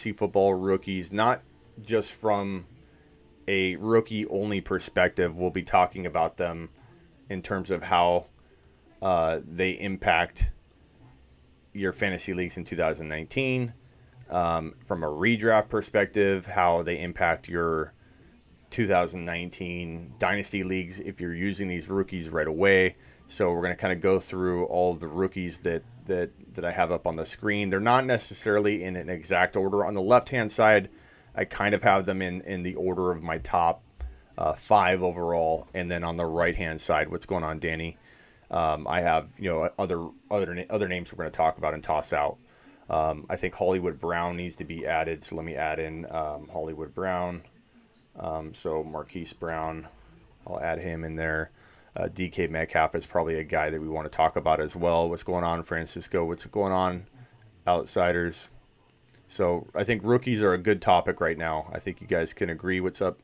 fantasy football rookies, not just from a rookie-only perspective. We'll be talking about them in terms of how they impact your fantasy leagues in 2019. From a redraft perspective, how they impact your 2019 dynasty leagues if you're using these rookies right away. So we're going to kind of go through all of the rookies that I have up on the screen. They're not necessarily in an exact order. On the left-hand side, I kind of have them in the order of my top 5 overall. And then on the right-hand side, what's going on, Danny? I have other names we're going to talk about and toss out. I think Hollywood Brown needs to be added. So let me add in Hollywood Brown. So Marquise Brown, I'll add him in there. DK Metcalf is probably a guy that we want to talk about as well. What's going on, Francisco? What's going on, Outsiders? So I think rookies are a good topic right now. I think you guys can agree. What's up?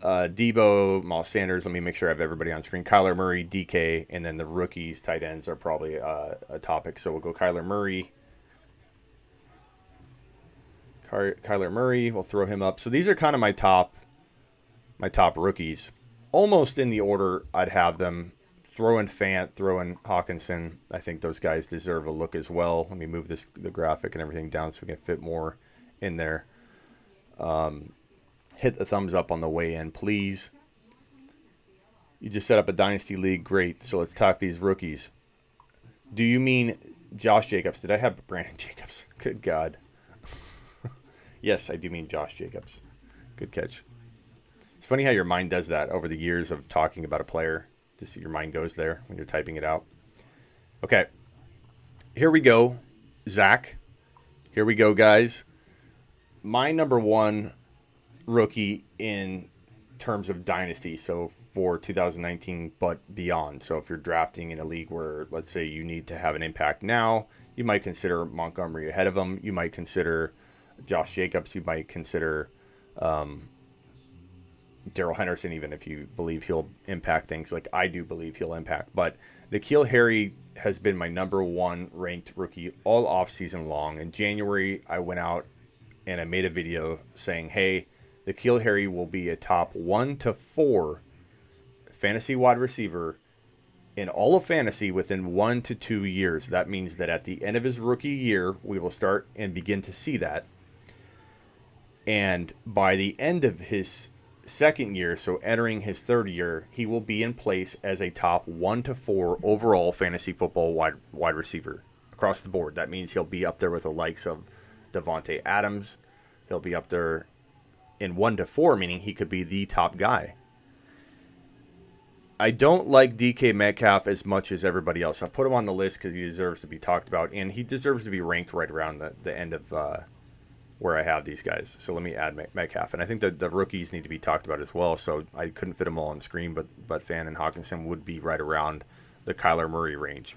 Deebo, Myles Sanders. Let me make sure I have everybody on screen. Kyler Murray, DK, and then the rookies, tight ends are probably a topic. So we'll go Kyler Murray. Kyler Murray, we'll throw him up. So these are kind of my top rookies. Almost in the order I'd have them. Throw in Fant, throw in Hawkinson. I think those guys deserve a look as well. Let me move the graphic and everything down so we can fit more in there. Hit the thumbs up on the way in, please. You just set up a dynasty league. Great. So let's talk these rookies. Do you mean Josh Jacobs? Did I have Brandon Jacobs? Good God. Yes, I do mean Josh Jacobs. Good catch. It's funny how your mind does that over the years of talking about a player. Just your mind goes there when you're typing it out. Okay. Here we go, Zach. Here we go, guys. My number one rookie in terms of dynasty, so for 2019 but beyond. So if you're drafting in a league where, let's say, you need to have an impact now, you might consider Montgomery ahead of him. You might consider Josh Jacobs. You might consider Darrell Henderson, even if you believe he'll impact things like I do believe he'll impact. But Nikhil Harry has been my number one ranked rookie all offseason long. In January, I went out and I made a video saying, hey, Nikhil Harry will be a top 1 to 4 fantasy wide receiver in all of fantasy within 1 to 2 years. That means that at the end of his rookie year, we will start and begin to see that. And by the end of his second year, so entering his third year, he will be in place as a top 1 to 4 overall fantasy football wide receiver across the board. That means he'll be up there with the likes of Devontae Adams. He'll be up there in 1 to 4, meaning he could be the top guy. I don't like DK Metcalf as much as everybody else. I put him on the list because he deserves to be talked about, and he deserves to be ranked right around the end of where I have these guys. So let me add Metcalf. And I think that the rookies need to be talked about as well. So I couldn't fit them all on screen, but Fan and Hawkinson would be right around the Kyler Murray range.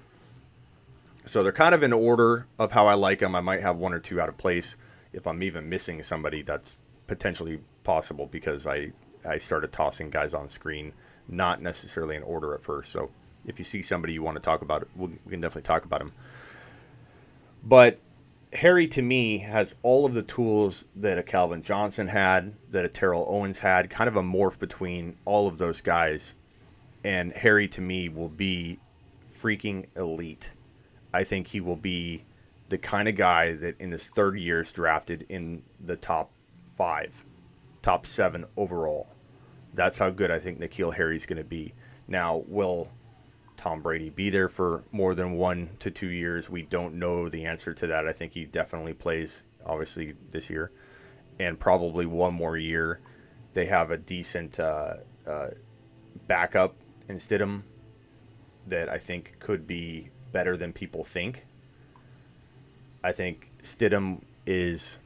So they're kind of in order of how I like them. I might have 1 or 2 out of place. If I'm even missing somebody, that's potentially possible because I started tossing guys on screen, not necessarily in order at first. So if you see somebody you want to talk about, we can definitely talk about him. But Harry, to me, has all of the tools that a Calvin Johnson had, that a Terrell Owens had, kind of a morph between all of those guys. And Harry, to me, will be freaking elite. I think he will be the kind of guy that in his third year is drafted in the top 5, top 7 overall. That's how good I think Nikhil Harry's going to be. Now, will Tom Brady be there for more than 1 to 2 years? We don't know the answer to that. I think he definitely plays, obviously, this year. And probably 1 more year. They have a decent backup in Stidham that I think could be better than people think. I think Stidham is,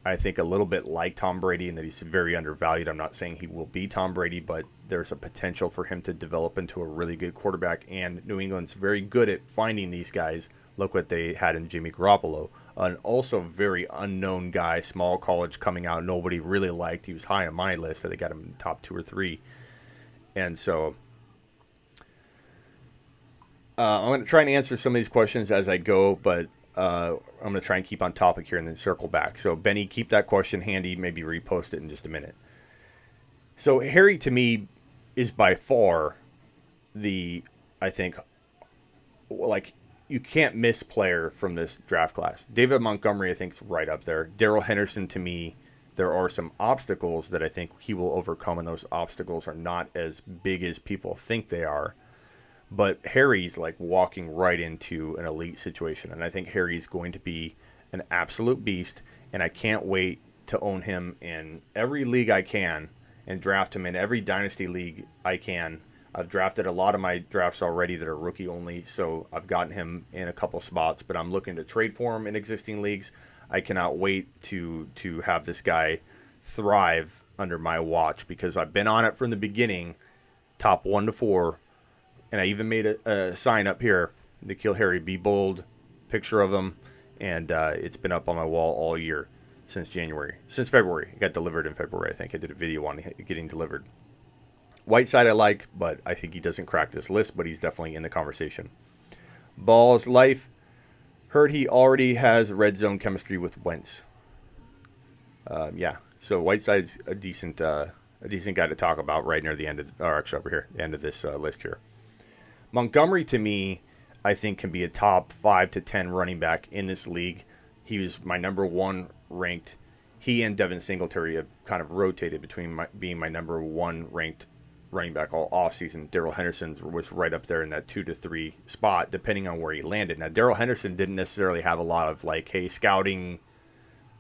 I think, a little bit like Tom Brady in that he's very undervalued. I'm not saying he will be Tom Brady, but there's a potential for him to develop into a really good quarterback. And New England's very good at finding these guys. Look what they had in Jimmy Garoppolo. An also very unknown guy, small college coming out, nobody really liked. He was high on my list. I think I got him in top 2 or 3. And so I'm going to try and answer some of these questions as I go, but I'm going to try and keep on topic here and then circle back. So, Benny, keep that question handy. Maybe repost it in just a minute. So, Harry, to me, is by far I think, like, you can't miss player from this draft class. David Montgomery, I think, is right up there. Darrell Henderson, to me, there are some obstacles that I think he will overcome, and those obstacles are not as big as people think they are. But Harry's like walking right into an elite situation, and I think Harry's going to be an absolute beast, and I can't wait to own him in every league I can and draft him in every dynasty league I can. I've drafted a lot of my drafts already that are rookie only, so I've gotten him in a couple spots, but I'm looking to trade for him in existing leagues. I cannot wait to have this guy thrive under my watch because I've been on it from the beginning, top 1 to 4, and I even made a sign up here, Nikhil Harry, be bold, picture of him, and it's been up on my wall all year since February. It got delivered in February, I think. I did a video on it getting delivered. Whiteside I like, but I think he doesn't crack this list, but he's definitely in the conversation. Ball's life. Heard he already has red zone chemistry with Wentz. Yeah, so Whiteside's a decent guy to talk about right near the end of, or actually over here, the end of this list here. Montgomery, to me, I think can be a top 5 to 10 running back in this league. He was my number 1 ranked. He and Devin Singletary have kind of rotated between being my number 1 ranked running back all offseason. Darrell Henderson was right up there in that 2 to 3 spot, depending on where he landed. Now, Darrell Henderson didn't necessarily have a lot of like, hey, scouting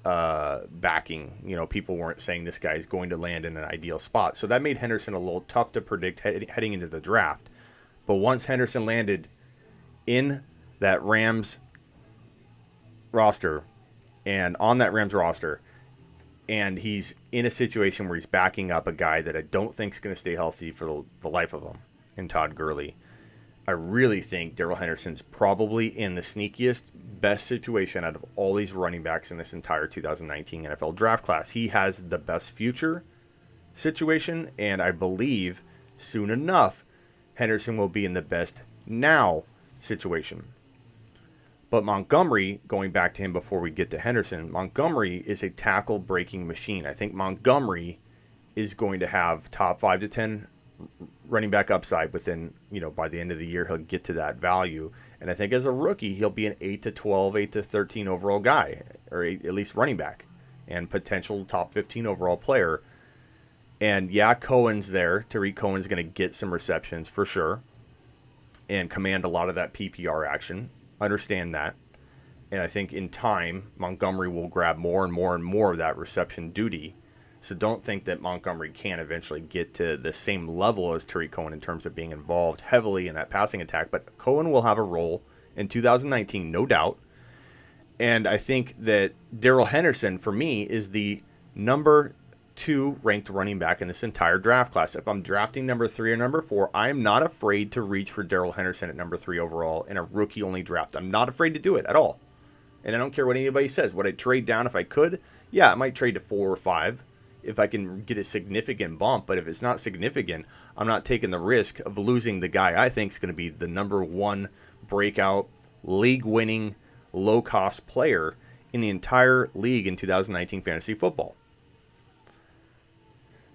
backing. You know, people weren't saying this guy is going to land in an ideal spot. So that made Henderson a little tough to predict heading into the draft. But once Henderson landed in that Rams roster and on that Rams roster, and he's in a situation where he's backing up a guy that I don't think is going to stay healthy for the life of him in Todd Gurley, I really think Darrell Henderson's probably in the sneakiest, best situation out of all these running backs in this entire 2019 NFL draft class. He has the best future situation, and I believe soon enough Henderson will be in the best now situation. But Montgomery, going back to him before we get to Henderson, Montgomery is a tackle-breaking machine. I think Montgomery is going to have top 5 to 10 running back upside within, by the end of the year, he'll get to that value. And I think as a rookie, he'll be an 8 to 12, 8 to 13 overall guy, or at least running back, and potential top 15 overall player. And yeah, Cohen's there. Tariq Cohen's going to get some receptions for sure and command a lot of that PPR action. Understand that. And I think in time, Montgomery will grab more and more and more of that reception duty. So don't think that Montgomery can eventually get to the same level as Tariq Cohen in terms of being involved heavily in that passing attack. But Cohen will have a role in 2019, no doubt. And I think that Darrell Henderson, for me, is the number 2 ranked running back in this entire draft class. If I'm drafting number 3 or number 4, I'm not afraid to reach for Darrell Henderson at number 3 overall in a rookie-only draft. I'm not afraid to do it at all. And I don't care what anybody says. Would I trade down if I could? Yeah, I might trade to 4 or 5 if I can get a significant bump. But if it's not significant, I'm not taking the risk of losing the guy I think is going to be the number 1 breakout, league-winning, low-cost player in the entire league in 2019 fantasy football.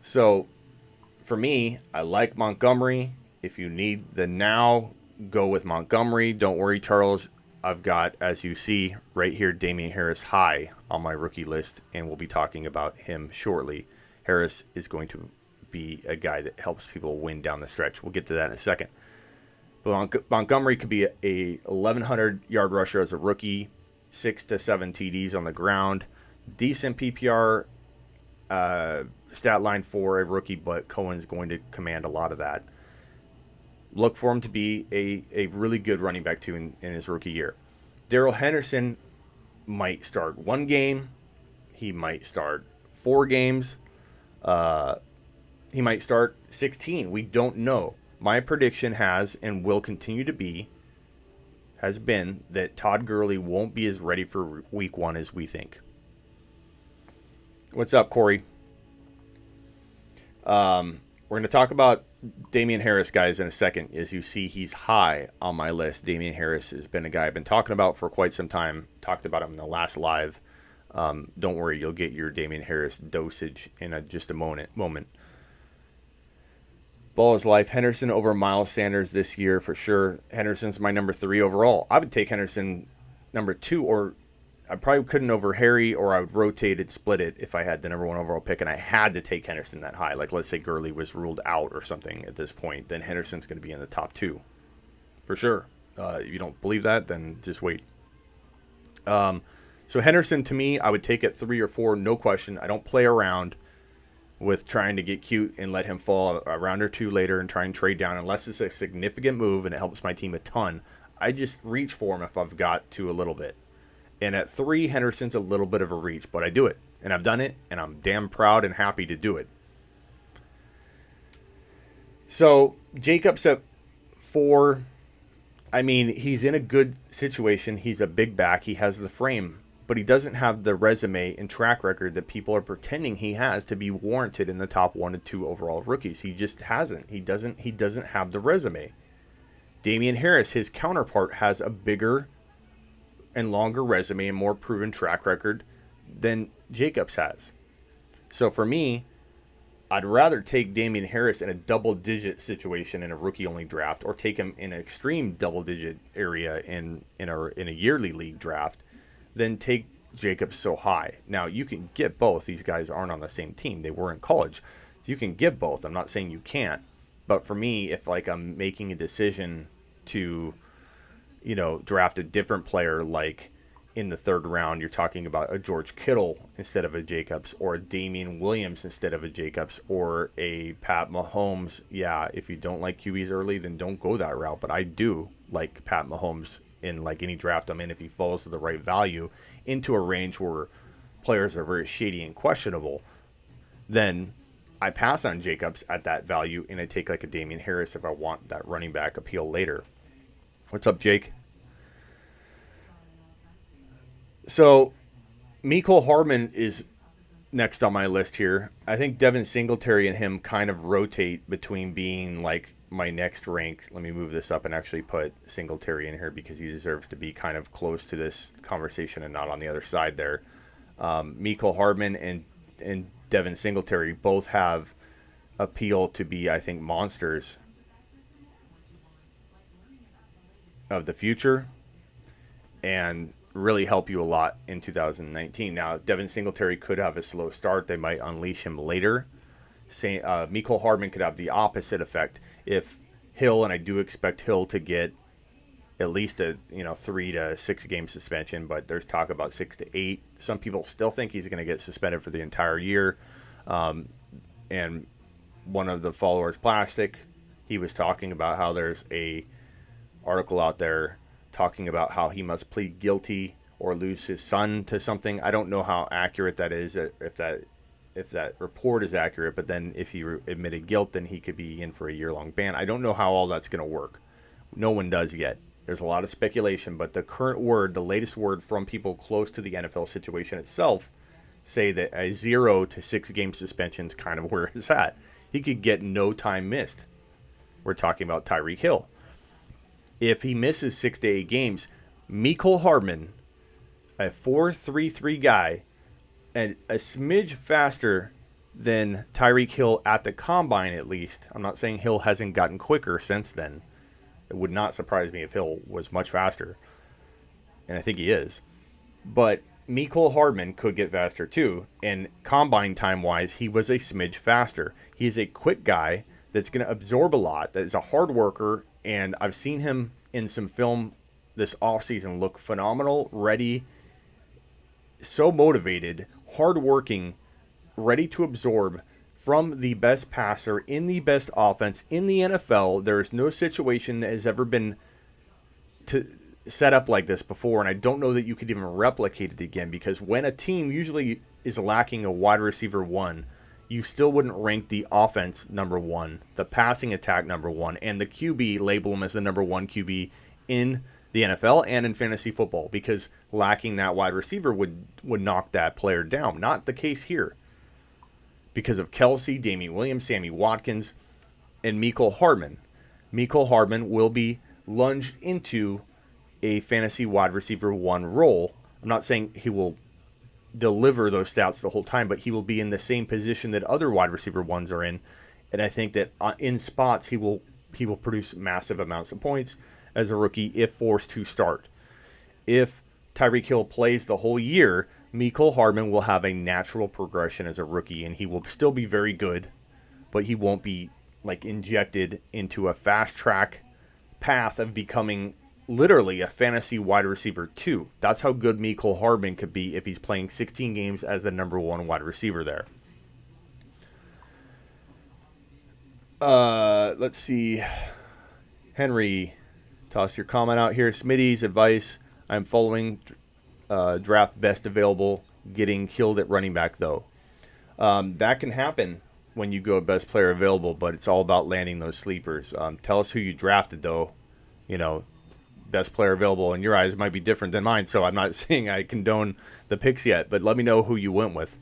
So, for me, I like Montgomery. If you need the now, go with Montgomery. Don't worry, Charles. I've got, as you see right here, Damien Harris high on my rookie list, and we'll be talking about him shortly. Harris is going to be a guy that helps people win down the stretch. We'll get to that in a second. But Montgomery could be a 1,100-yard rusher as a rookie, 6 to 7 TDs on the ground, decent PPR stat line for a rookie, but Cohen's going to command a lot of that. Look for him to be a really good running back too in his rookie year. Darrell Henderson might start 1 game. He might start 4 games. He might start 16. We don't know. My prediction has been that Todd Gurley won't be as ready for week 1 as we think. What's up, Corey? We're going to talk about Damien Harris, guys, in a second. As you see, he's high on my list. Damien Harris has been a guy I've been talking about for quite some time. Talked about him in the last live. Don't worry, you'll get your Damien Harris dosage in just a moment. Ball is life. Henderson over Myles Sanders this year for sure. Henderson's my number 3 overall. I would take Henderson number 2, or I probably couldn't over Harry, or I would rotate it, split it if I had the number 1 overall pick and I had to take Henderson that high. Like, let's say Gurley was ruled out or something at this point, then Henderson's going to be in the top 2 for sure. If you don't believe that, then just wait. So Henderson, to me, I would take at 3 or 4, no question. I don't play around with trying to get cute and let him fall a round or 2 later and try and trade down unless it's a significant move and it helps my team a ton. I just reach for him if I've got to a little bit. And at 3, Henderson's a little bit of a reach, but I do it. And I've done it, and I'm damn proud and happy to do it. So Jacobs at 4, I mean, he's in a good situation. He's a big back. He has the frame, but he doesn't have the resume and track record that people are pretending he has to be warranted in the top 1 to 2 overall rookies. He just hasn't. He doesn't have the resume. Damien Harris, his counterpart, has a bigger and longer resume and more proven track record than Jacobs has. So for me, I'd rather take Damien Harris in a double-digit situation in a rookie-only draft, or take him in an extreme double-digit area in a yearly league draft, than take Jacobs so high. Now, you can get both. These guys aren't on the same team. They were in college. So you can get both. I'm not saying you can't. But for me, if like I'm making a decision to, draft a different player, like in the 3rd round, you're talking about a George Kittle instead of a Jacobs, or a Damian Williams instead of a Jacobs, or a Pat Mahomes. Yeah, if you don't like QBs early, then don't go that route. But I do like Pat Mahomes in like any draft I'm in, if he falls to the right value into a range where players are very shady and questionable, then I pass on Jacobs at that value and I take like a Damien Harris if I want that running back appeal later. What's up, Jake? So Nikhil Harry is next on my list here. I think Devin Singletary and him kind of rotate between being like my next rank. Let me move this up and actually put Singletary in here because he deserves to be kind of close to this conversation and not on the other side there. Nikhil Harry and Devin Singletary both have appeal to be, I think, monsters of the future and really help you a lot in 2019. Now, Devin Singletary could have a slow start. They might unleash him later. Nikhil Harry could have the opposite effect if Hill, and I do expect Hill to get at least a 3 to 6 game suspension, but there's talk about 6 to 8. Some people still think he's going to get suspended for the entire year. And one of the followers, Plastic, he was talking about how there's a article out there talking about how he must plead guilty or lose his son to something. I don't know how accurate that is, if that report is accurate, but then if he admitted guilt, then he could be in for a year-long ban. I don't know how all that's going to work. No one does yet. There's a lot of speculation, but the current word, the latest word from people close to the NFL situation itself, say that a 0 to 6 game suspension is kind of where it's at. He could get no time missed. We're talking about Tyreek Hill. If he misses 6 to 8 games, Nikhil Harry, a 4.33 guy, and a smidge faster than Tyreek Hill at the combine, at least. I'm not saying Hill hasn't gotten quicker since then. It would not surprise me if Hill was much faster, and I think he is. But Nikhil Harry could get faster too, and combine time-wise, he was a smidge faster. He's a quick guy that's going to absorb a lot, that is a hard worker, and I've seen him in some film this offseason look phenomenal, ready, so motivated, hardworking, ready to absorb from the best passer in the best offense in the NFL. There is no situation that has ever been set up like this before, and I don't know that you could even replicate it again, because when a team usually is lacking a wide receiver 1, you still wouldn't rank the offense number 1, the passing attack number 1, and the QB, label him as the number 1 QB in the NFL and in fantasy football, because lacking that wide receiver would knock that player down. Not the case here. because of Kelsey, Damien Williams, Sammy Watkins, and Nikhil Hardman. Nikhil Hardman will be lunged into a fantasy wide receiver 1 role. I'm not saying he will deliver those stats the whole time, but he will be in the same position that other wide receiver 1s are in. And I think that in spots he will produce massive amounts of points as a rookie if forced to start. If Tyreek Hill plays the whole year, Nikhil Harmon will have a natural progression as a rookie, and he will still be very good, but he won't be like injected into a fast track path of becoming literally a fantasy wide receiver 2. That's how good Nikhil Harmon could be if he's playing 16 games as the number 1 wide receiver there. Let's see. Henry, toss your comment out here. Smitty's advice. I'm following draft best available, getting killed at running back, though. That can happen when you go best player available, but it's all about landing those sleepers. Tell us who you drafted, though. Best player available in your eyes might be different than mine, so I'm not saying I condone the picks yet, but let me know who you went with.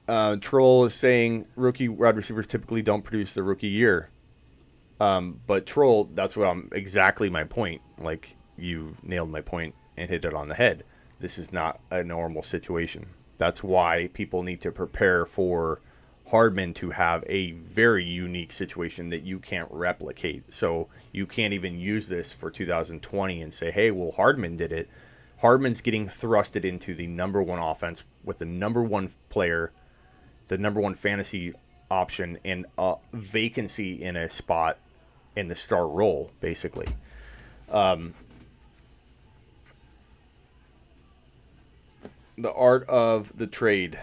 Troll is saying rookie wide receivers typically don't produce the rookie year. But Troll, that's exactly my point. Like, you nailed my point and hit it on the head. This is not a normal situation. That's why people need to prepare for Hardman to have a very unique situation that you can't replicate. So you can't even use this for 2020 and say, hey, well, Hardman did it. Hardman's getting thrusted into the number 1 offense with the number 1 player, the number 1 fantasy option, and a vacancy in a spot in the star role, basically. The art of the trade.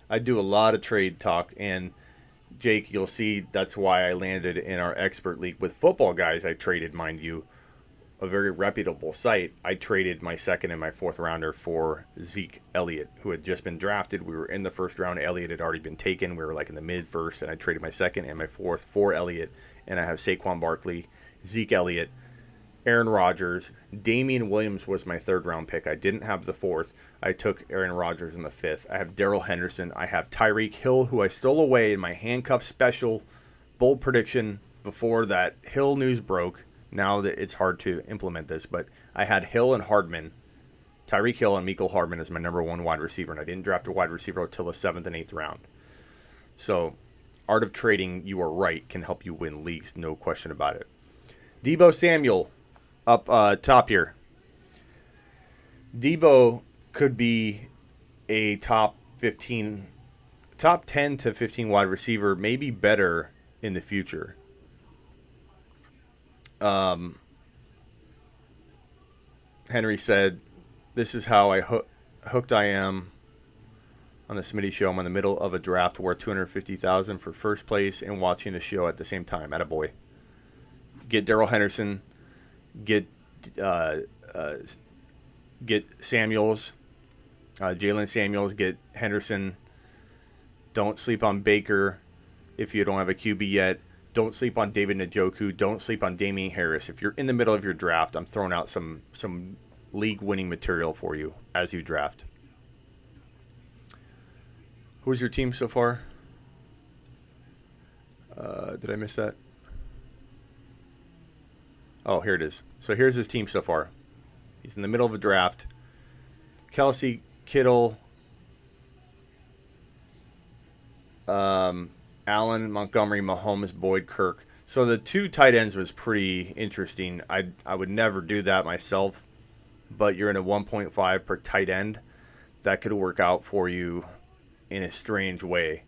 I do a lot of trade talk, and Jake, you'll see that's why I landed in our expert league with football guys. I traded, mind you, a very reputable site. I traded my 2nd and my 4th rounder for Zeke Elliott, who had just been drafted. We were in the 1st round. Elliott had already been taken. We were like in the mid-1st, and I traded my 2nd and my 4th for Elliott. And I have Saquon Barkley, Zeke Elliott, Aaron Rodgers. Damien Williams was my 3rd round pick. I didn't have the 4th. I took Aaron Rodgers in the 5th. I have Darrell Henderson. I have Tyreek Hill, who I stole away in my handcuff special bold prediction before that Hill news broke. Now that it's hard to implement this, but I had Hill and Hardman, Tyreek Hill and Nikhil Hardman as my number 1 wide receiver, and I didn't draft a wide receiver until the 7th and 8th round. So, art of trading, you are right, can help you win leagues, no question about it. Deebo Samuel, up top here. Deebo could be a top 10 to 15 wide receiver, maybe better in the future. Henry said, this is how hooked I am on the Smitty Show. I'm in the middle of a draft worth $250,000 for first place and watching the show at the same time. Attaboy. Get Darrell Henderson. Get Samuels. Jalen Samuels. Get Henderson. Don't sleep on Baker if you don't have a QB yet. Don't sleep on David Njoku. Don't sleep on Damien Harris. If you're in the middle of your draft, I'm throwing out some league-winning material for you as you draft. Who's your team so far? Did I miss that? Oh, here it is. So here's his team so far. He's in the middle of a draft. Kelsey, Kittle, Allen, Montgomery, Mahomes, Boyd, Kirk. So the 2 tight ends was pretty interesting. I would never do that myself, but you're in a 1.5 per tight end. That could work out for you in a strange way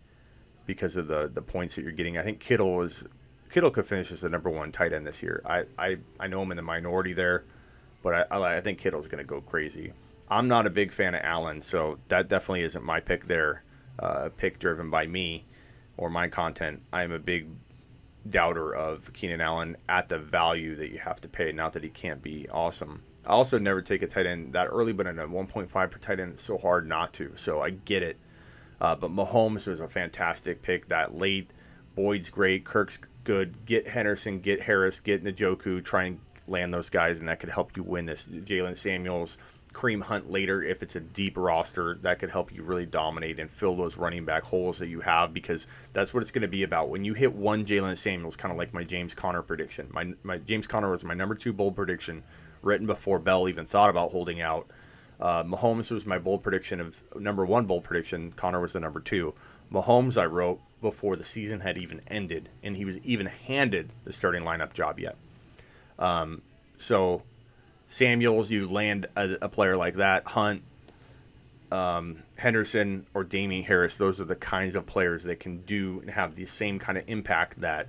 because of the points that you're getting. I think Kittle could finish as the number 1 tight end this year. I know him in the minority there, but I think Kittle's going to go crazy. I'm not a big fan of Allen, so that definitely isn't my pick there. Pick driven by me or my content. I am a big doubter of Keenan Allen at the value that you have to pay. Not that he can't be awesome. I also never take a tight end that early, but in a 1.5 per tight end, it's so hard not to. So I get it. But Mahomes was a fantastic pick that late. Boyd's great. Kirk's good. Get Henderson, get Harris, get Njoku. Try and land those guys, and that could help you win this. Jalen Samuels. Kareem Hunt later if it's a deep roster. That could help you really dominate and fill those running back holes that you have, because that's what it's going to be about. When you hit one Jalen Samuels, kind of like my James Conner prediction. My James Conner was my number 2 bold prediction, written before Bell even thought about holding out. Mahomes was my bold prediction of number 1 bold prediction. Conner was the number 2. Mahomes I wrote before the season had even ended, and he was even handed the starting lineup job yet. So Samuels, you land a player like that. Hunt, Henderson, or Damien Harris, those are the kinds of players that can do and have the same kind of impact that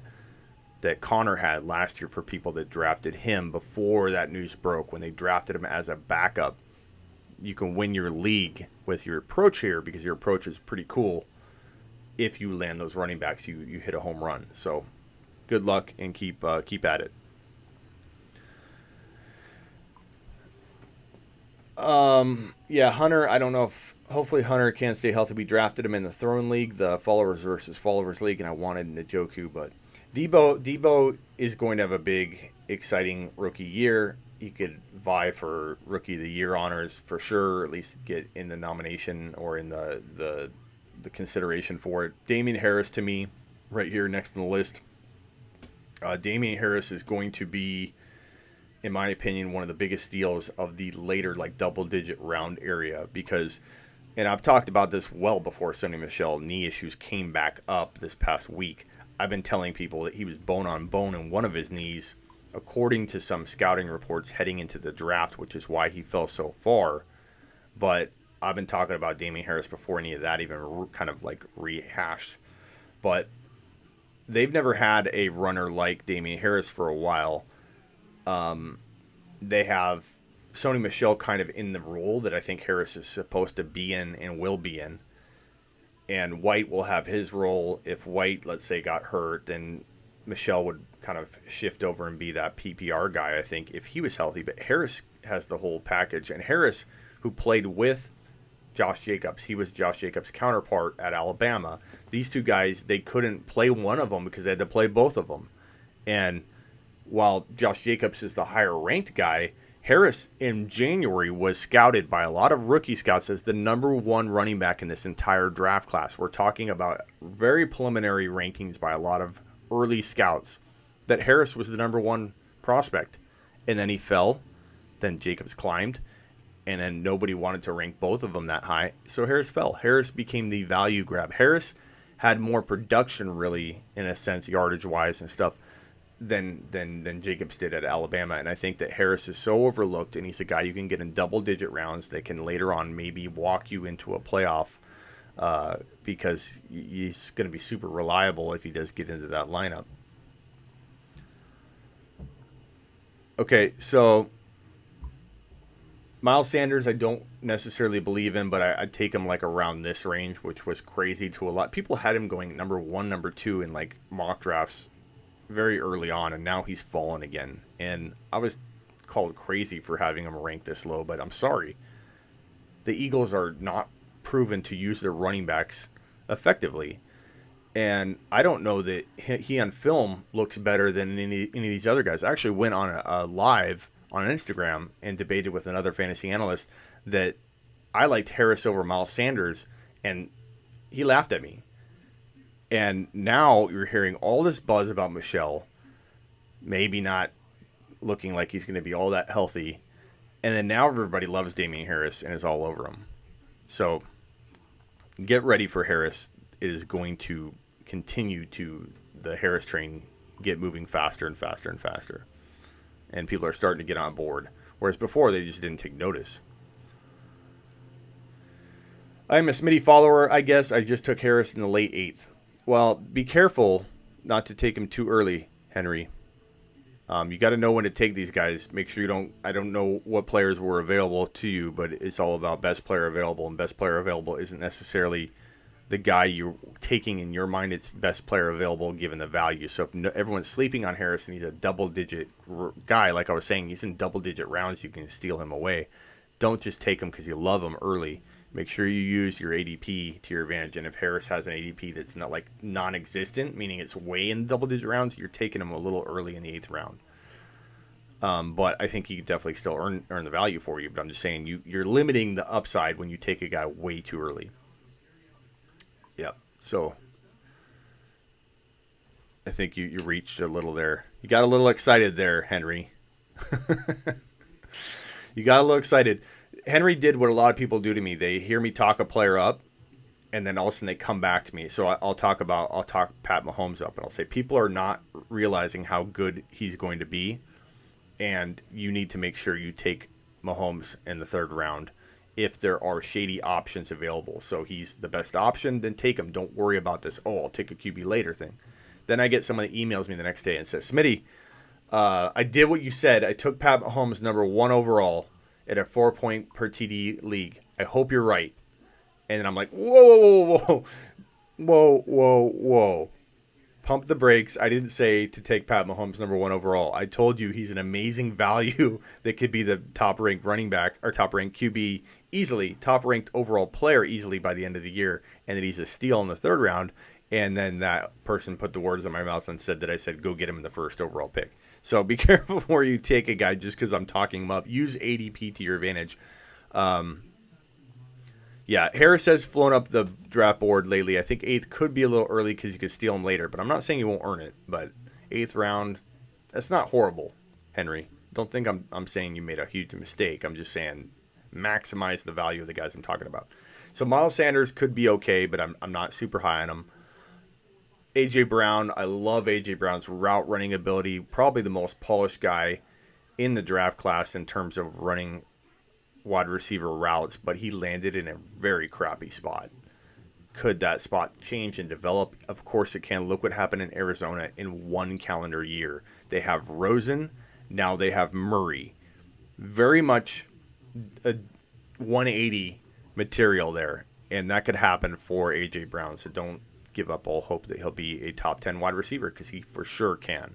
Conner had last year for people that drafted him before that news broke. When they drafted him as a backup, you can win your league with your approach here, because your approach is pretty cool. If you land those running backs, you hit a home run. So good luck and keep at it. Yeah, Hunter, I don't know if, hopefully Hunter can stay healthy. We drafted him in the throwing league, the followers versus followers league, and I wanted Njoku, but Deebo is going to have a big, exciting rookie year. He could vie for rookie of the year honors for sure, or at least get in the nomination or in the consideration for it. Damien Harris, to me, right here next on the list. Damien Harris is going to be, in my opinion, one of the biggest steals of the later, like, double-digit round area, because, and I've talked about this well before Sony Michelle knee issues came back up this past week. I've been telling people that he was bone on bone in one of his knees, according to some scouting reports heading into the draft, which is why he fell so far. But I've been talking about Damien Harris before any of that even kind of like rehashed. But they've never had a runner like Damien Harris for a while. They have Sony Michelle kind of in the role that I think Harris is supposed to be in and will be in. And White will have his role. If White, let's say, got hurt, then Michelle would kind of shift over and be that PPR guy, I think, if he was healthy. But Harris has the whole package. And Harris, who played with Josh Jacobs, he was Josh Jacobs' counterpart at Alabama. These two guys, they couldn't play one of them because they had to play both of them. And while Josh Jacobs is the higher-ranked guy, Harris in January was scouted by a lot of rookie scouts as the number 1 running back in this entire draft class. We're talking about very preliminary rankings by a lot of early scouts that Harris was the number 1 prospect. And then he fell. Then Jacobs climbed. And then nobody wanted to rank both of them that high. So Harris fell. Harris became the value grab. Harris had more production, really, in a sense, yardage-wise and stuff, than Jacobs did at Alabama. And I think that Harris is so overlooked, and he's a guy you can get in double-digit rounds that can later on maybe walk you into a playoff, because he's going to be super reliable if he does get into that lineup. Okay, so Myles Sanders I don't necessarily believe in, but I'd take him like around this range, which was crazy to a lot. People had him going number 1, number 2 in like mock drafts very early on, and now he's fallen again. And I was called crazy for having him ranked this low, but I'm sorry. The Eagles are not proven to use their running backs effectively. And I don't know that he on film looks better than any of these other guys. I actually went on a live on Instagram and debated with another fantasy analyst that I liked Harris over Myles Sanders, and he laughed at me. And now you're hearing all this buzz about Michelle, maybe not looking like he's going to be all that healthy. And then now everybody loves Damien Harris and is all over him. So get ready for Harris. It is going to continue to, the Harris train, get moving faster and faster and faster. And people are starting to get on board. Whereas before, they just didn't take notice. I'm a Smitty follower, I guess. I just took Harris in the late 8th. Well, be careful not to take him too early, Henry. You got to know when to take these guys. Make sure you don't. I don't know what players were available to you, but it's all about best player available. And best player available isn't necessarily the guy you're taking in your mind. It's best player available given the value. So if everyone's sleeping on Harris and he's a double-digit guy, like I was saying, he's in double-digit rounds, you can steal him away. Don't just take him because you love him early. Make sure you use your ADP to your advantage. And if Harris has an ADP that's not like non-existent, meaning it's way in double-digit rounds, you're taking him a little early in the 8th round. But I think he could definitely still earn the value for you. But I'm just saying you're limiting the upside when you take a guy way too early. Yep. So I think you reached a little there. You got a little excited there, Henry. You got a little excited. Henry did what a lot of people do to me. They hear me talk a player up, and then all of a sudden they come back to me. So I'll talk Pat Mahomes up, and I'll say people are not realizing how good he's going to be, and you need to make sure you take Mahomes in the third round if there are shady options available. So he's the best option, then take him. Don't worry about this, oh, I'll take a QB later thing. Then I get someone that emails me the next day and says, Smitty, I did what you said. I took Pat Mahomes number 1 overall at a 4-point per TD league. I hope you're right. And then I'm like, whoa. Pump the brakes. I didn't say to take Pat Mahomes number 1 overall. I told you he's an amazing value that could be the top-ranked running back or top-ranked QB easily, top-ranked overall player easily by the end of the year, and that he's a steal in the third round. And then that person put the words in my mouth and said that I said, go get him in the first overall pick. So be careful where you take a guy just because I'm talking him up. Use ADP to your advantage. Yeah, Harris has flown up the draft board lately. I think 8th could be a little early because you could steal him later. But I'm not saying you won't earn it. But 8th round, that's not horrible, Henry. Don't think I'm saying you made a huge mistake. I'm just saying maximize the value of the guys I'm talking about. So Myles Sanders could be okay, but I'm not super high on him. A.J. Brown, I love A.J. Brown's route running ability. Probably the most polished guy in the draft class in terms of running wide receiver routes, but he landed in a very crappy spot. Could that spot change and develop? Of course it can. Look what happened in Arizona in 1 calendar year. They have Rosen, now they have Murray. Very much a 180 material there, and that could happen for A.J. Brown, so don't give up all hope that he'll be a top 10 wide receiver because he for sure can.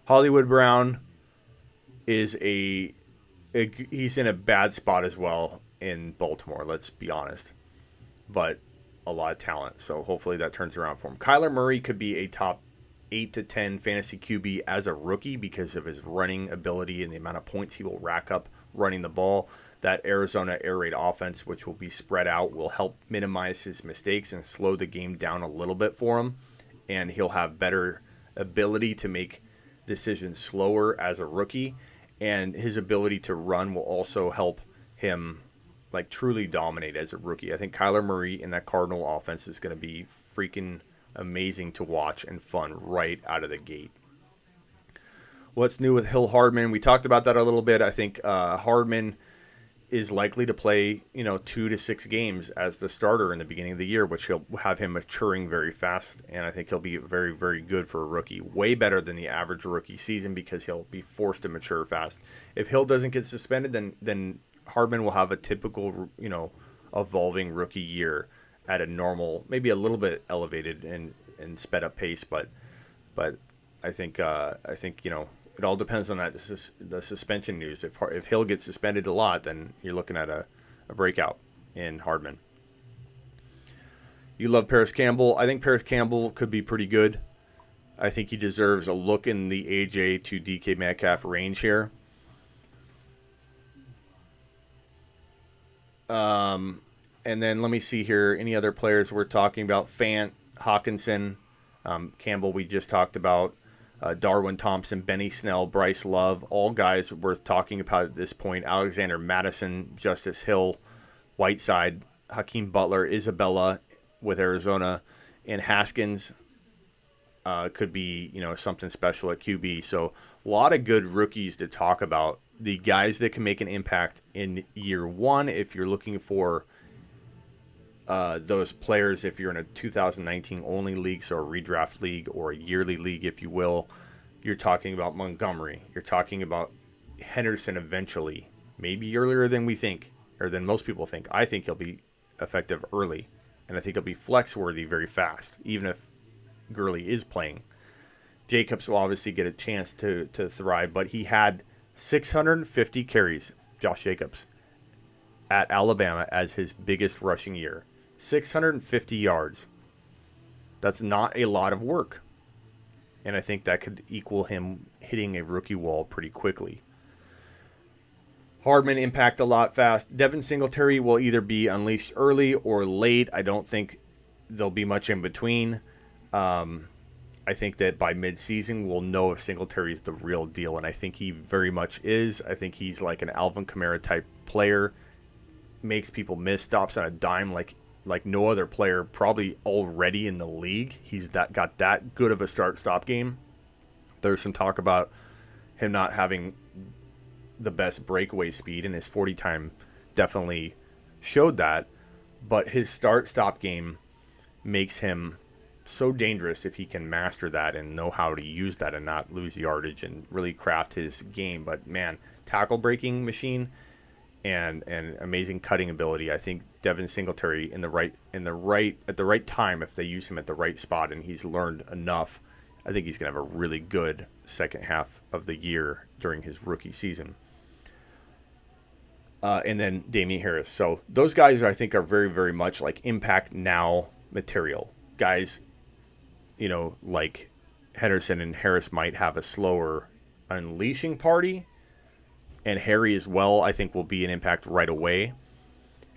Hollywood Brown is he's in a bad spot as well in Baltimore, let's be honest, but a lot of talent, so hopefully that turns around for him. Kyler Murray could be a top 8 to 10 fantasy QB as a rookie because of his running ability and the amount of points he will rack up running the ball. That Arizona air raid offense, which will be spread out, will help minimize his mistakes and slow the game down a little bit for him. And he'll have better ability to make decisions slower as a rookie. And his ability to run will also help him like truly dominate as a rookie. I think Kyler Murray in that Cardinal offense is going to be freaking amazing to watch and fun right out of the gate. What's new with Hardman? We talked about that a little bit. I think Hardman is likely to play, 2 to 6 games as the starter in the beginning of the year, which he'll have him maturing very fast. And I think he'll be very, very good for a rookie. Way better than the average rookie season because he'll be forced to mature fast. If Hill doesn't get suspended, then Hardman will have a typical, evolving rookie year at a normal, maybe a little bit elevated and sped up pace. But I think it all depends on the suspension news. If Hill gets suspended a lot, then you're looking at a breakout in Hardman. You love Paris Campbell. I think Paris Campbell could be pretty good. I think he deserves a look in the AJ to DK Metcalf range here. And then let me see here. Any other players we're talking about? Fant, Hawkinson, Campbell we just talked about. Darwin Thompson, Benny Snell, Bryce Love, all guys worth talking about at this point. Alexander Madison, Justice Hill, Whiteside, Hakeem Butler, Isabella with Arizona, and Haskins could be, something special at QB. So a lot of good rookies to talk about. The guys that can make an impact in year one if you're looking for those players, if you're in a 2019 only league, so a redraft league or a yearly league, if you will. You're talking about Montgomery. You're talking about Henderson eventually, maybe earlier than we think, or than most people think. I think he'll be effective early, and I think he'll be flex worthy very fast, even if Gurley is playing. Jacobs will obviously get a chance to thrive, but he had 650 carries, Josh Jacobs, at Alabama as his biggest rushing year. 650 yards. That's not a lot of work. And I think that could equal him hitting a rookie wall pretty quickly. Hardman impact a lot fast. Devin Singletary will either be unleashed early or late. I don't think there'll be much in between. I think that by midseason we'll know if Singletary is the real deal, and I think he very much is. I think he's like an Alvin Kamara type player, makes people miss stops on a dime like no other player probably already in the league. He's got that good of a start-stop game. There's some talk about him not having the best breakaway speed, and his 40 time definitely showed that. But his start-stop game makes him so dangerous if he can master that and know how to use that and not lose yardage and really craft his game. But man, tackle breaking machine and amazing cutting ability. I think Devin Singletary at the right time, if they use him at the right spot and he's learned enough, I think he's gonna have a really good second half of the year during his rookie season. And then Damien Harris. So those guys I think are very, very much like impact now material guys. Like Henderson and Harris might have a slower unleashing party. And Harry as well, I think, will be an impact right away.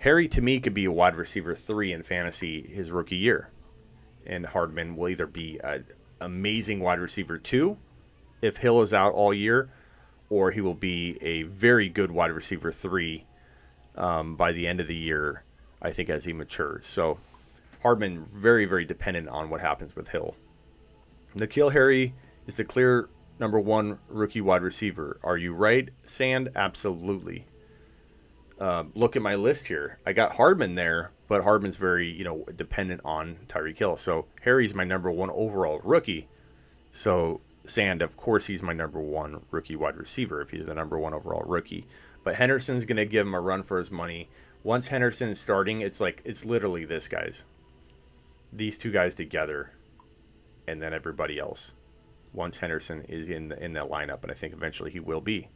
Harry, to me, could be a wide receiver 3 in fantasy his rookie year. And Hardman will either be an amazing wide receiver 2 if Hill is out all year, or he will be a very good wide receiver 3 by the end of the year, I think, as he matures. So Hardman very, very dependent on what happens with Hill. Nikhil Harry is the clear number 1 rookie wide receiver. Are you right, Sand? Absolutely. Look at my list here. I got Hardman there, but Hardman's very, dependent on Tyreek Hill. So Harry's my number 1 overall rookie. So Sand, of course, he's my number 1 rookie wide receiver if he's the number 1 overall rookie. But Henderson's going to give him a run for his money. Once Henderson is starting, it's literally this, guys. These two guys together, and then everybody else. Once Henderson is in that lineup, and I think eventually he will be.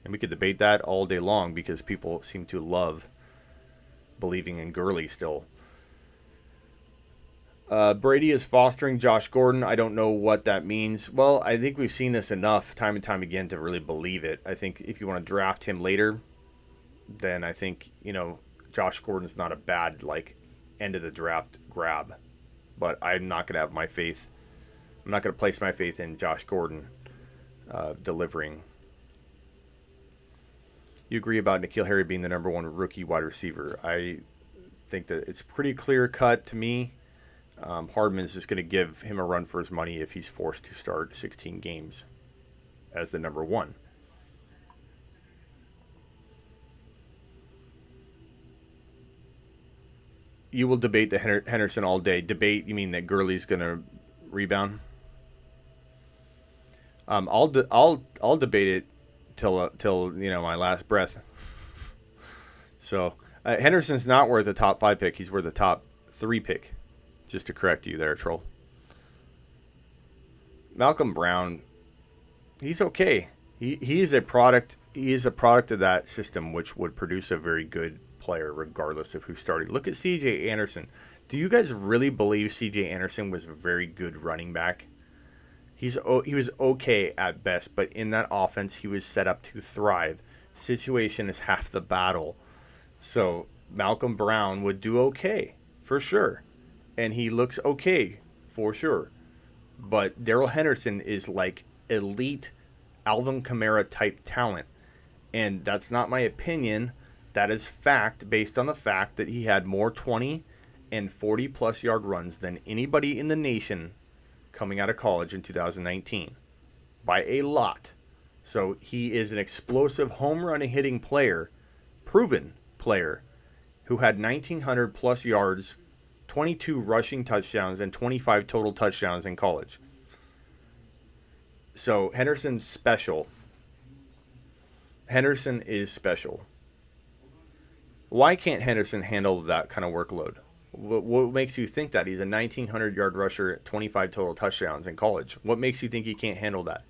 And we could debate that all day long because people seem to love believing in Gurley still. Brady is fostering Josh Gordon. I don't know what that means. Well, I think we've seen this enough time and time again to really believe it. I think if you want to draft him later, then I think, Josh Gordon's not a bad, end of the draft grab. But I'm not going to have my faith. I'm not going to place my faith in Josh Gordon delivering. You agree about Nikhil Harry being the number 1 rookie wide receiver. I think that it's pretty clear cut to me. Hardman is just going to give him a run for his money if he's forced to start 16 games as the number 1. You will debate the Henderson all day. Debate? You mean that Gurley's going to rebound? I'll debate it till my last breath. So Henderson's not worth a top 5 pick. He's worth a top 3 pick. Just to correct you there, troll. Malcolm Brown, he's okay. He is a product. He is a product of that system, which would produce a very good player regardless of who started. Look at C.J. Anderson. Do you guys really believe C.J. Anderson was a very good running back? He was okay at best, but in that offense, he was set up to thrive. Situation is half the battle. So Malcolm Brown would do okay, for sure. And he looks okay, for sure. But Darrell Henderson is like elite Alvin Kamara type talent. And that's not my opinion. That is fact based on the fact that he had more 20 and 40 plus yard runs than anybody in the nation coming out of college in 2019 by a lot. So he is an explosive home run hitting player, proven player, who had 1,900 plus yards, 22 rushing touchdowns, and 25 total touchdowns in college. So Henderson's special. Henderson is special. Why can't Henderson handle that kind of workload? What makes you think that? He's a 1,900-yard rusher, 25 total touchdowns in college. What makes you think he can't handle that?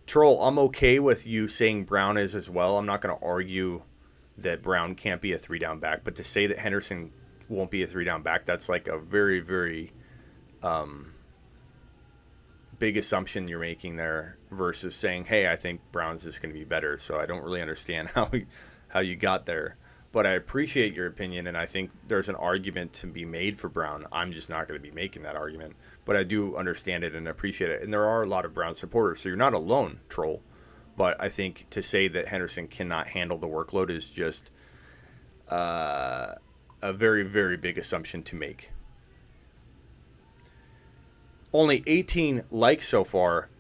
Troll, I'm okay with you saying Brown is as well. I'm not going to argue that Brown can't be a 3-down back. But to say that Henderson won't be a 3-down back, that's like a very, very big assumption you're making there versus saying, hey, I think Brown's is going to be better. So I don't really understand how you got there. But I appreciate your opinion, and I think there's an argument to be made for Brown. I'm just not going to be making that argument. But I do understand it and appreciate it. And there are a lot of Brown supporters, so you're not alone, troll. But I think to say that Henderson cannot handle the workload is just a very, very big assumption to make. Only 18 likes so far.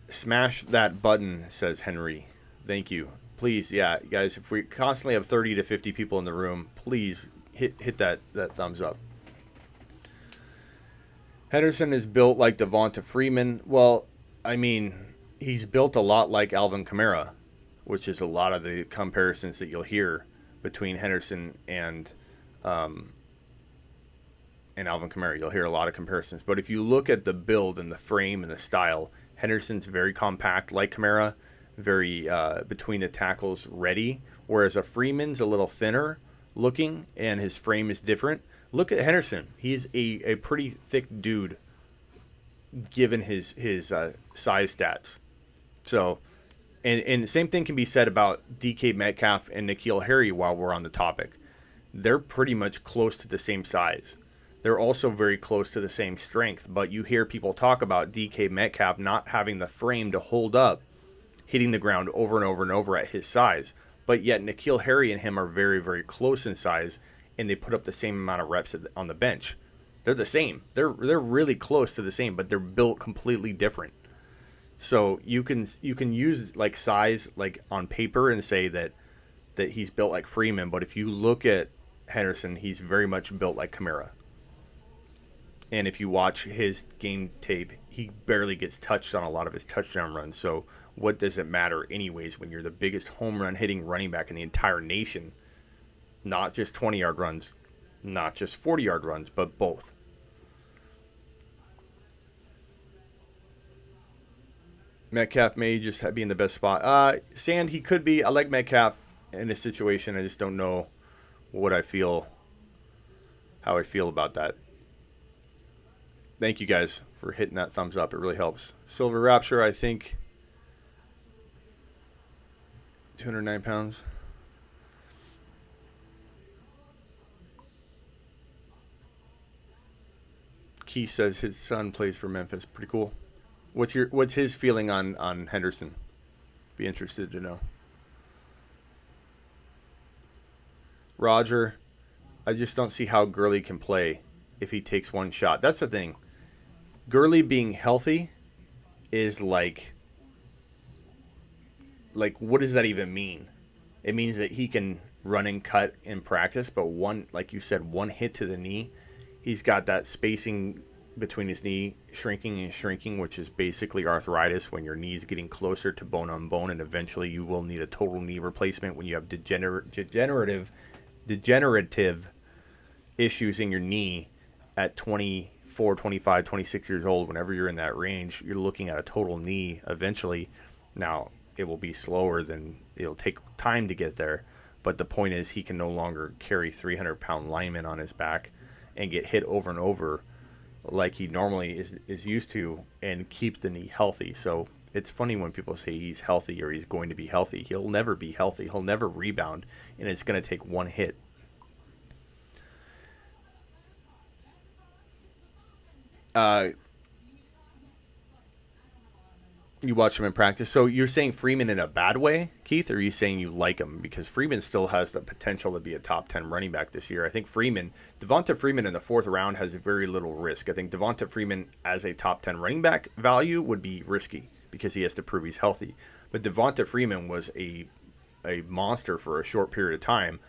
Smash that button, says Henry. Thank you. Please, yeah, guys, if we constantly have 30 to 50 people in the room, please hit that thumbs up. Henderson is built like Devonta Freeman. Well, I mean, he's built a lot like Alvin Kamara, which is a lot of the comparisons that you'll hear between Henderson and Alvin Kamara. You'll hear a lot of comparisons. But if you look at the build and the frame and the style, Henderson's very compact like Kamara, very between the tackles ready, whereas a Freeman's a little thinner looking and his frame is different. Look at Henderson. He's a pretty thick dude given his size stats. So, and the same thing can be said about DK Metcalf and Nikhil Harry while we're on the topic. They're pretty much close to the same size. They're also very close to the same strength, but you hear people talk about DK Metcalf not having the frame to hold up hitting the ground over and over and over at his size. But yet Nikhil Harry and him are very, very close in size, and they put up the same amount of reps on the bench. They're the same. They're really close to the same, but they're built completely different. So you can use like size like on paper and say that he's built like Freeman, but if you look at Henderson, he's very much built like Kamara. And if you watch his game tape, he barely gets touched on a lot of his touchdown runs. So what does it matter anyways when you're the biggest home run hitting running back in the entire nation? Not just 20-yard runs, not just 40-yard runs, but both. Metcalf may just be in the best spot. Sand, he could be. I like Metcalf in this situation. I just don't know how I feel about that. Thank you guys for hitting that thumbs up. It really helps. Silver Rapture, I think 209 pounds. Keith says his son plays for Memphis. Pretty cool. What's his feeling on Henderson? Be interested to know. Roger, I just don't see how Gurley can play if he takes one shot. That's the thing. Gurley being healthy is like what does that even mean? It means that he can run and cut in practice, but like you said, one hit to the knee, he's got that spacing between his knee shrinking, which is basically arthritis when your knee's getting closer to bone on bone, and eventually you will need a total knee replacement when you have degenerative issues in your knee at 24, 25, 26 years old. Whenever you're in that range, you're looking at a total knee eventually. Now, it will be slower it'll take time to get there, but the point is he can no longer carry 300-pound linemen on his back and get hit over and over like he normally is used to and keep the knee healthy. So it's funny when people say he's healthy or he's going to be healthy. He'll never be healthy. He'll never rebound, and it's going to take one hit. You watch him in practice. So you're saying Freeman in a bad way, Keith, or are you saying you like him? Because Freeman still has the potential to be a top 10 running back this year. I think Devonta Freeman in the 4th round has very little risk. I think Devonta Freeman as a top 10 running back value would be risky because he has to prove he's healthy. But Devonta Freeman was a monster for a short period of time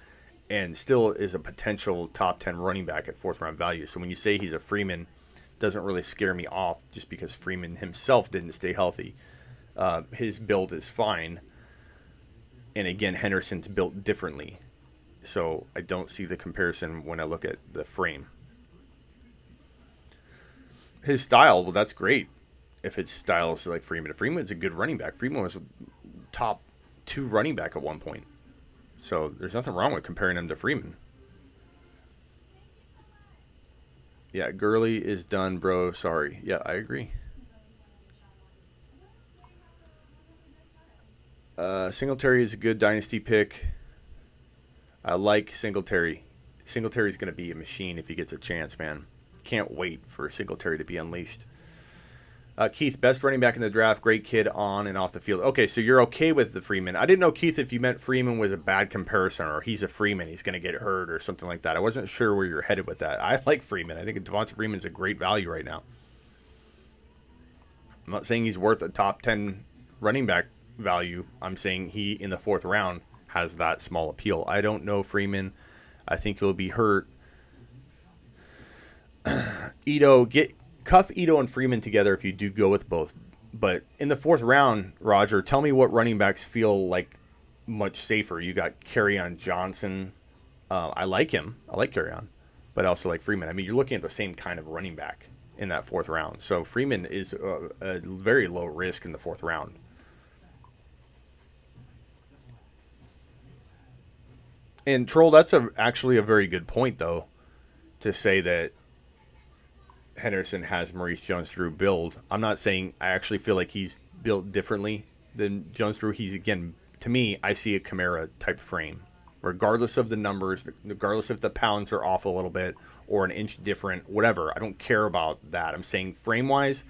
and still is a potential top 10 running back at 4th round value. So when you say he's a Freeman, doesn't really scare me off just because Freeman himself didn't stay healthy. His build is fine. And again, Henderson's built differently. So I don't see the comparison when I look at the frame. His style, well, that's great. If his style is like Freeman. Freeman's a good running back. Freeman was a top 2 running back at one point. So there's nothing wrong with comparing him to Freeman. Yeah, Gurley is done, bro. Sorry. Yeah, I agree. Singletary is a good dynasty pick. I like Singletary. Singletary's going to be a machine if he gets a chance, man. Can't wait for Singletary to be unleashed. Keith, best running back in the draft. Great kid on and off the field. Okay, so you're okay with the Freeman. I didn't know, Keith, if you meant Freeman was a bad comparison or he's a Freeman, he's going to get hurt or something like that. I wasn't sure where you're headed with that. I like Freeman. I think Devonta Freeman's a great value right now. I'm not saying he's worth a top 10 running back value. I'm saying he, in the 4th round, has that small appeal. I don't know Freeman. I think he'll be hurt. Cuff Ito and Freeman together if you do go with both. But in the 4th round, Roger, tell me what running backs feel like much safer. You got Kerryon Johnson. I like him. I like Kerryon. But I also like Freeman. I mean, you're looking at the same kind of running back in that 4th round. So Freeman is a very low risk in the 4th round. And Troll, that's actually a very good point, though, to say that Henderson has Maurice Jones-Drew build. I'm not saying I actually feel like he's built differently than Jones-Drew. He's, again, to me, I see a Kamara type frame. Regardless of the numbers, regardless if the pounds are off a little bit or an inch different, whatever. I don't care about that. I'm saying frame-wise,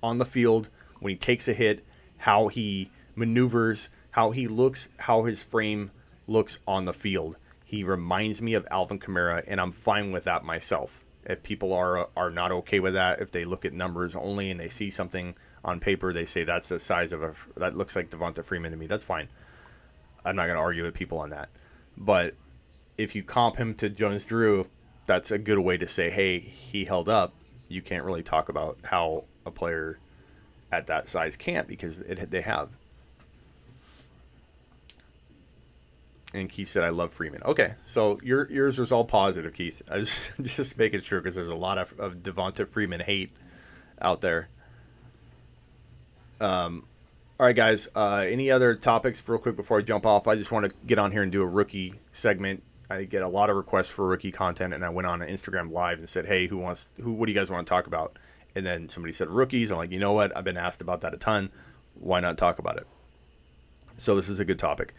on the field, when he takes a hit, how he maneuvers, how he looks, how his frame looks on the field. He reminds me of Alvin Kamara, and I'm fine with that myself. If people are not okay with that, if they look at numbers only and they see something on paper, they say that's the size of that looks like Devonta Freeman to me, that's fine. I'm not going to argue with people on that. But if you comp him to Jones-Drew, that's a good way to say, hey, he held up. You can't really talk about how a player at that size can't because they have. And Keith said, I love Freeman. Okay, so yours was all positive, Keith. I was just making sure because there's a lot of Devonta Freeman hate out there. All right, guys. Any other topics real quick before I jump off? I just want to get on here and do a rookie segment. I get a lot of requests for rookie content, and I went on Instagram Live and said, hey, what do you guys want to talk about? And then somebody said rookies. I'm like, you know what? I've been asked about that a ton. Why not talk about it? So this is a good topic.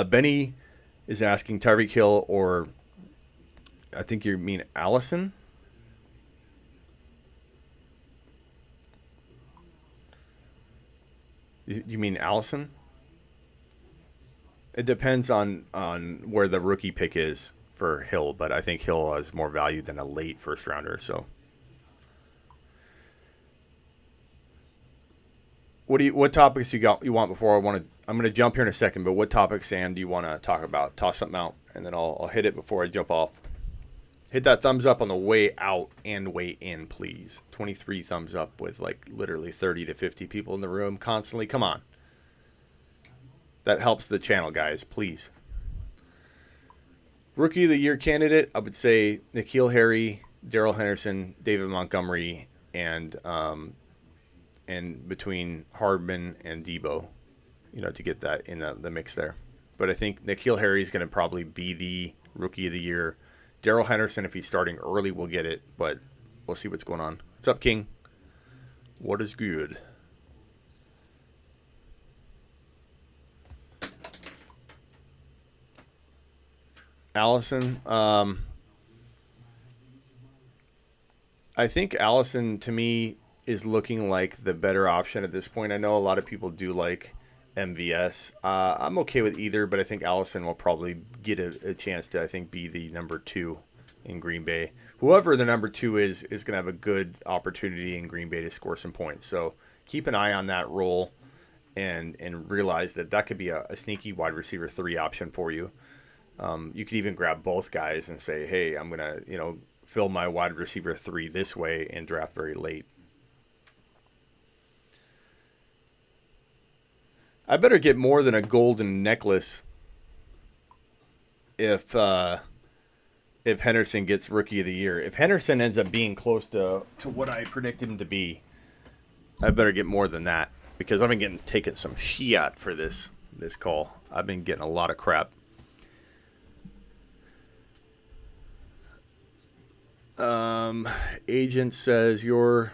Benny is asking Tyreek Hill or I think you mean Allison. You mean Allison? It depends on where the rookie pick is for Hill, but I think Hill has more value than a late first rounder. So, what topics you want before I'm going to jump here in a second, but what topics, Sam, do you want to talk about? Toss something out, and then I'll hit it before I jump off. Hit that thumbs up on the way out and way in, please. 23 thumbs up with like literally 30 to 50 people in the room constantly. Come on. That helps the channel, guys. Please. Rookie of the Year candidate, I would say Nikhil Harry, Darrell Henderson, David Montgomery, and between Hardman and Deebo, to get that in the mix there. But I think Nikhil Harry is going to probably be the Rookie of the Year. Darrell Henderson, if he's starting early, will get it, but we'll see what's going on. What's up, King? What is good? Allison, I think Allison, to me, is looking like the better option at this point. I know a lot of people do like MVS. I'm okay with either, but I think Allison will probably get a chance to, I think, be the number 2 in Green Bay. Whoever the number 2 is going to have a good opportunity in Green Bay to score some points. So keep an eye on that role and realize that could be a sneaky wide receiver 3 option for you. You could even grab both guys and say, hey, I'm going to, fill my wide receiver 3 this way and draft very late. I better get more than a golden necklace if Henderson gets Rookie of the Year. If Henderson ends up being close to what I predict him to be, I better get more than that because I've been taking some shit for this call. I've been getting a lot of crap. Agent says your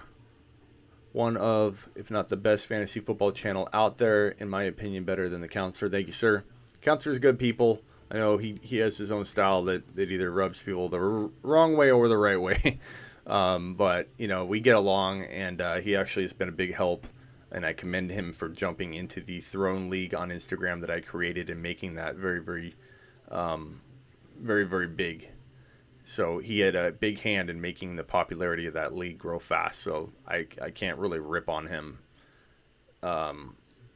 one of, if not the best fantasy football channel out there. In my opinion, better than the Counselor. Thank you, sir. Counselor's good people. I know he has his own style that either rubs people the wrong way or the right way. But, we get along, and he actually has been a big help. And I commend him for jumping into the Throne League on Instagram that I created and making that very, very, very, very big. So he had a big hand in making the popularity of that league grow fast. So I can't really rip on him,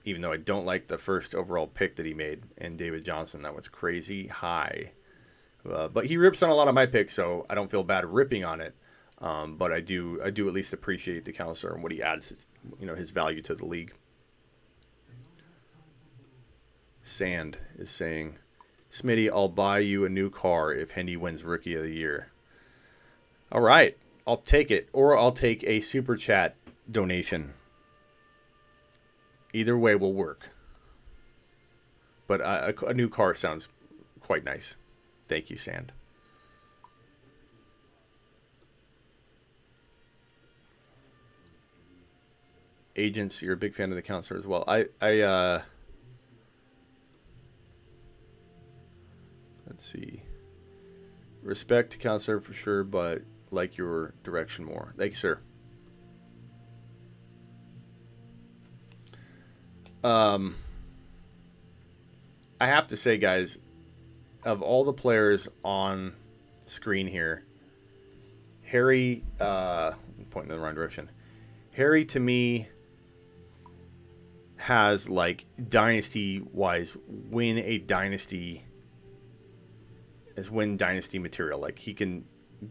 even though I don't like the first overall pick that he made in David Johnson. That was crazy high. But he rips on a lot of my picks, so I don't feel bad ripping on it. But I do at least appreciate the Counselor and what he adds, his value to the league. Sand is saying, Smitty, I'll buy you a new car if Hendy wins Rookie of the Year. All right, I'll take it, or I'll take a super chat donation. Either way will work. But a new car sounds quite nice. Thank you, Sand. Agents, you're a big fan of the Counselor as well. Let's see. Respect to Counselor for sure, but like your direction more. Thank you, sir. I have to say, guys, of all the players on screen here, Harry, I'm pointing in the wrong direction. Harry, to me, has, dynasty-wise, win dynasty material. Like, he can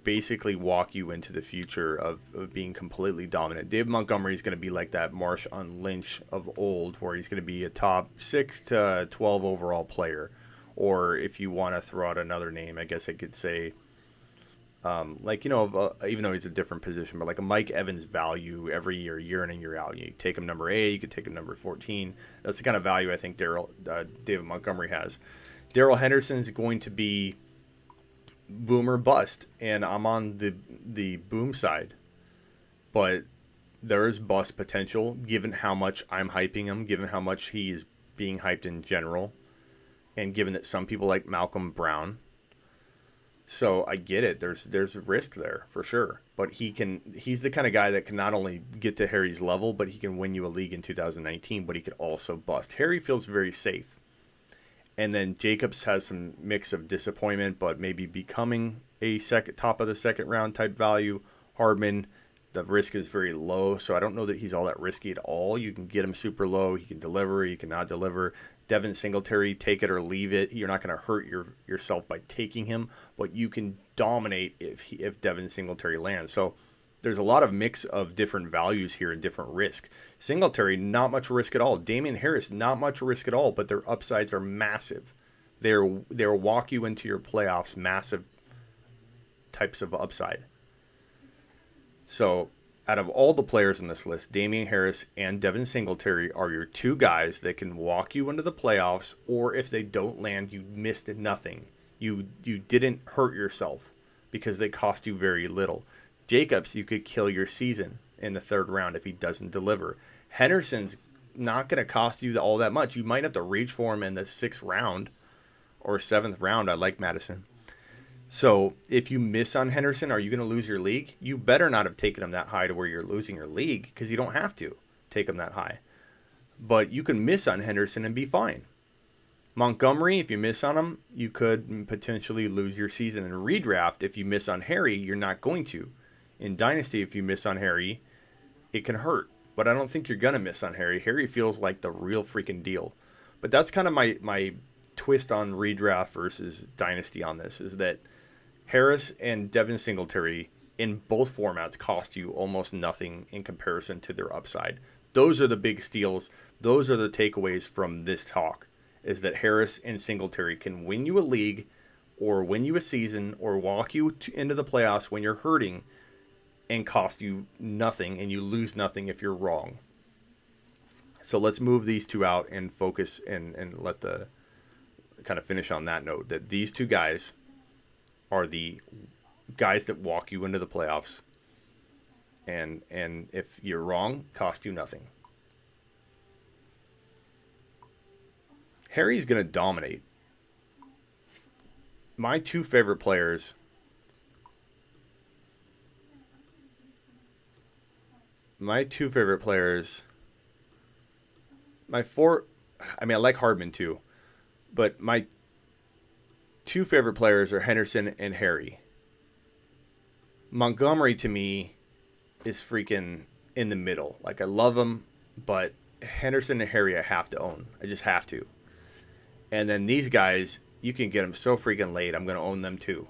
basically walk you into the future of being completely dominant. David Montgomery is going to be like that Marshawn Lynch of old, where he's going to be a top 6 to 12 overall player. Or if you want to throw out another name, I guess I could say, even though he's a different position, but like a Mike Evans value every year in and year out. You take him number 8, you could take him number 14. That's the kind of value I think David Montgomery has. Darrell Henderson is going to be boom or bust, and I'm on the boom side. But there is bust potential given how much I'm hyping him, given how much he is being hyped in general, and given that some people like Malcolm Brown. So I get it. There's a risk there for sure. But he's the kind of guy that can not only get to Harry's level, but he can win you a league in 2019, but he could also bust. Harry feels very safe. And then Jacobs has some mix of disappointment, but maybe becoming a top of the second round type value. Hardman, the risk is very low, so I don't know that he's all that risky at all. You can get him super low. He can deliver. He cannot deliver. Devin Singletary, take it or leave it. You're not going to hurt yourself by taking him, but you can dominate if Devin Singletary lands. So there's a lot of mix of different values here and different risk. Singletary, not much risk at all. Damien Harris, not much risk at all, but their upsides are massive. They'll walk you into your playoffs, massive types of upside. So out of all the players in this list, Damien Harris and Devin Singletary are your two guys that can walk you into the playoffs, or if they don't land, you missed nothing. You didn't hurt yourself because they cost you very little. Jacobs, you could kill your season in the third round if he doesn't deliver. Henderson's not going to cost you all that much. You might have to reach for him in the 6th round or 7th round. I like Madison. So if you miss on Henderson, are you going to lose your league? You better not have taken him that high to where you're losing your league, because you don't have to take him that high. But you can miss on Henderson and be fine. Montgomery, if you miss on him, you could potentially lose your season. In redraft, if you miss on Harry, you're not going to. In Dynasty, if you miss on Harry, it can hurt. But I don't think you're going to miss on Harry. Harry feels like the real freaking deal. But that's kind of my twist on redraft versus Dynasty on this, is that Harris and Devin Singletary in both formats cost you almost nothing in comparison to their upside. Those are the big steals. Those are the takeaways from this talk, is that Harris and Singletary can win you a league or win you a season or walk you into the playoffs when you're hurting and cost you nothing, and you lose nothing if you're wrong. So let's move these two out and focus and let the kind of finish on that note, that these two guys are the guys that walk you into the playoffs And if you're wrong, cost you nothing. Harry's going to dominate. My two favorite players. My four. I mean, I like Hardman too. But my two favorite players are Henderson and Harry. Montgomery to me is freaking in the middle. Like, I love him, but Henderson and Harry I have to own. I just have to. And then these guys, you can get them so freaking late. I'm going to own them too.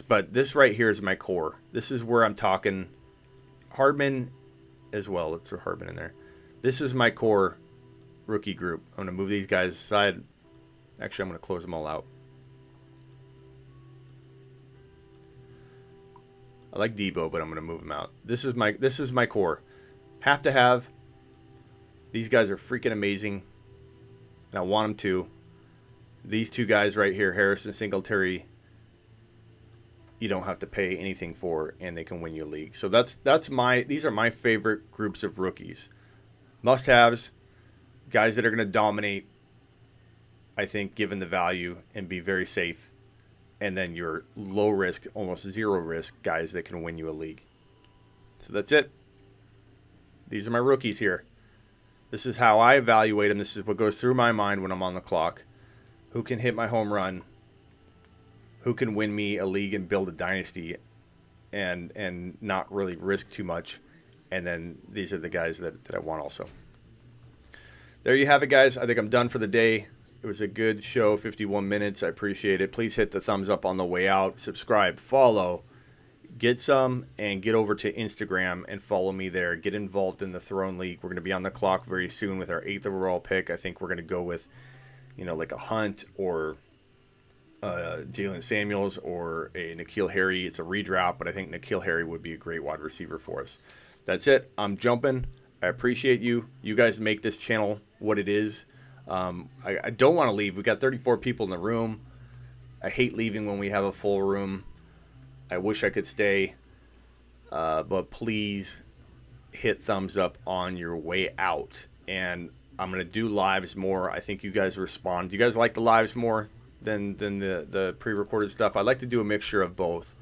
But this right here is my core. This is where I'm talking Hardman as well. Let's throw Hardman in there. This is my core rookie group. I'm going to move these guys aside. Actually, I'm going to close them all out. I like Deebo, but I'm going to move him out. This is my core. Have to have. These guys are freaking amazing. And I want them to. These two guys right here, Harris and Singletary, you don't have to pay anything for, and they can win you a league. So these are my favorite groups of rookies. Must-haves, guys that are going to dominate, I think, given the value, and be very safe. And then your low risk, almost zero risk guys that can win you a league. So that's it. These are my rookies here. This is how I evaluate them. This is what goes through my mind when I'm on the clock. Who can hit my home run? Who can win me a league and build a dynasty and not really risk too much? And then these are the guys that I want also. There you have it, guys. I think I'm done for the day. It was a good show, 51 minutes. I appreciate it. Please hit the thumbs up on the way out. Subscribe, follow, get some, and get over to Instagram and follow me there. Get involved in the Throne League. We're going to be on the clock very soon with our 8th overall pick. I think we're going to go with, like a Hunt or Jalen Samuels or a Nikhil Harry. It's a redraft, but I think Nikhil Harry would be a great wide receiver for us. That's it. I'm jumping. I appreciate you. You guys make this channel what it is. I don't want to leave. We got 34 people in the room. I hate leaving when we have a full room. I wish I could stay. But please hit thumbs up on your way out. And I'm going to do lives more. I think you guys respond. Do you guys like the lives more than the pre-recorded stuff? I like to do a mixture of both.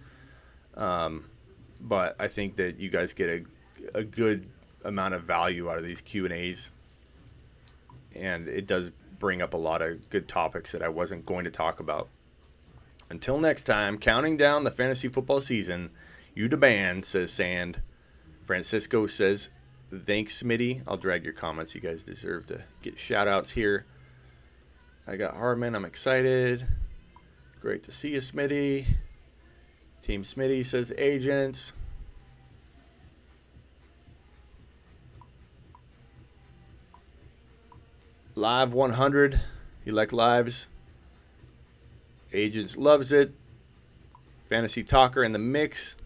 But I think that you guys get a good amount of value out of these Q&As. And it does bring up a lot of good topics that I wasn't going to talk about. Until next time, counting down the fantasy football season, you demand, says Sand. Francisco says, thanks, Smitty. I'll drag your comments. You guys deserve to get shout-outs here. I got Hardman. I'm excited. Great to see you, Smitty. Team Smitty says agents. Live 100. You like lives? Agents loves it. Fantasy Talker in the mix.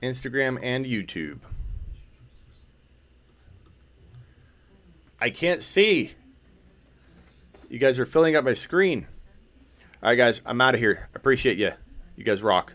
Instagram and YouTube. I can't see. You guys are filling up my screen. All right, guys. I'm out of here. Appreciate you. You guys rock.